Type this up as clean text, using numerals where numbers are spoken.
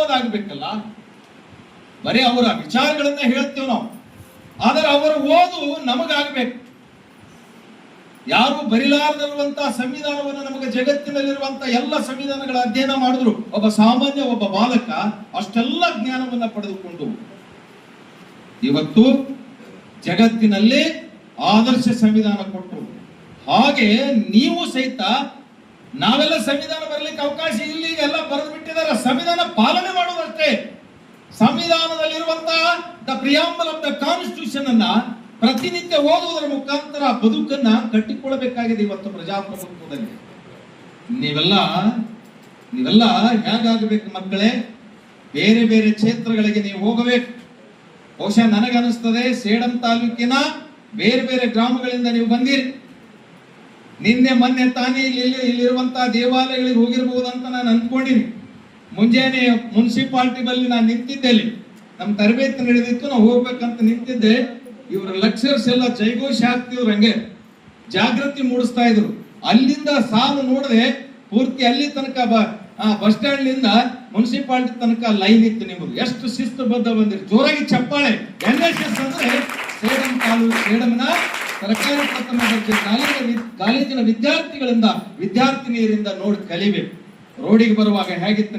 ಓದಾಗಬೇಕಲ್ಲ. ಬರೀ ಅವರ ವಿಚಾರಗಳನ್ನ ಹೇಳ್ತೇವೆ ನಾವು, ಆದರೆ ಅವರ ಓದು ನಮಗಾಗಬೇಕು. ಯಾರು ಬರಿಲಾರದಿರುವಂತಹ ಸಂವಿಧಾನವನ್ನು ನಮಗೆ ಜಗತ್ತಿನಲ್ಲಿರುವಂತಹ ಎಲ್ಲ ಸಂವಿಧಾನಗಳ ಅಧ್ಯಯನ ಮಾಡಿದ್ರು ಒಬ್ಬ ಸಾಮಾನ್ಯ ಒಬ್ಬ ಬಾಲಕ ಅಷ್ಟೆಲ್ಲ ಜ್ಞಾನವನ್ನ ಪಡೆದುಕೊಂಡು ಇವತ್ತು ಜಗತ್ತಿನಲ್ಲಿ ಆದರ್ಶ ಸಂವಿಧಾನ ಕೊಟ್ಟು, ಹಾಗೆ ನೀವು ಸಹಿತ ನಾವೆಲ್ಲ ಸಂವಿಧಾನ ಬರಲಿಕ್ಕೆ ಅವಕಾಶ ಇಲ್ಲಿ ಎಲ್ಲ ಬರೆದು ಬಿಟ್ಟಿದ್ದಾರೆ. ಸಂವಿಧಾನ ಪಾಲನೆ ಮಾಡುವುದಷ್ಟೇ. ಸಂವಿಧಾನದಲ್ಲಿರುವಂತಹ the preamble of the constitution ಅನ್ನ ಪ್ರತಿನಿತ್ಯ ಓದುವುದರ ಮುಖಾಂತರ ಬದುಕನ್ನ ಕಟ್ಟಿಕೊಳ್ಳಬೇಕಾಗಿದೆ. ಇವತ್ತು ಪ್ರಜಾಪ್ರಭುತ್ವದಲ್ಲಿ ನೀವೆಲ್ಲ ಹೇಗಾಗಬೇಕು ಮಕ್ಕಳೇ, ಬೇರೆ ಬೇರೆ ಕ್ಷೇತ್ರಗಳಿಗೆ ನೀವು ಹೋಗಬೇಕು. ಬಹುಶಃ ನನಗನ್ನಿಸ್ತದೆ ಸೇಡಂ ತಾಲೂಕಿನ ಬೇರೆ ಬೇರೆ ಗ್ರಾಮಗಳಿಂದ ನೀವು ಬಂದಿರಿ. ನಿನ್ನೆ ಮೊನ್ನೆ ತಾನೇ ಇಲ್ಲಿರುವಂತಹ ದೇವಾಲಯಗಳಿಗೆ ಹೋಗಿರಬಹುದಂತ ನಾನು ಅಂದ್ಕೊಂಡಿನಿ. ಮುಂಜಾನೆ ಮುನ್ಸಿಪಾಲಿಟಿ ಬಲ್ಲಿ ನಾನು ನಿಂತಿದ್ದೆ, ನಮ್ಮ ತರಬೇತಿ ನಡೆದಿತ್ತು, ನಾವು ಹೋಗ್ಬೇಕಂತ ನಿಂತಿದ್ದೆ. ಇವ್ರ ಲೆಕ್ಚರ್ಸ್ ಎಲ್ಲ ಜೈಘೋಷ ಹಾಕ್ತಿದ್ರು, ಹಂಗೆ ಜಾಗೃತಿ ಮೂಡಿಸ್ತಾ ಇದ್ರು. ಅಲ್ಲಿಂದ ಸಾಲು ನೋಡದೆ ಪೂರ್ತಿ ಅಲ್ಲಿ ತನಕ ಬಸ್ ಸ್ಟ್ಯಾಂಡ್ ನಿಂದ ಮುನ್ಸಿಪಾಲಿಟಿ ತನಕ ಲೈನ್ ಇತ್ತು. ನಿಮ್ಮದು ಎಷ್ಟು ಶಿಸ್ತುಬದ್ಧ ಬಂದಿರಿ. ಜೋರಾಗಿ ಚಪ್ಪಾಳೆ. NSS ಅಂದ್ರೆ ಸೇಡಂನ ಸರ್ಕಾರಿ ಪ್ರಥಮ ದರ್ಜೆ ಕಾಲೇಜಿನ ವಿದ್ಯಾರ್ಥಿನಿಯರಿಂದ ನೋಡಿ ಕಲಿಬೇಕು. ರೋಡಿಗೆ ಬರುವಾಗ ಹೇಗಿತ್ತು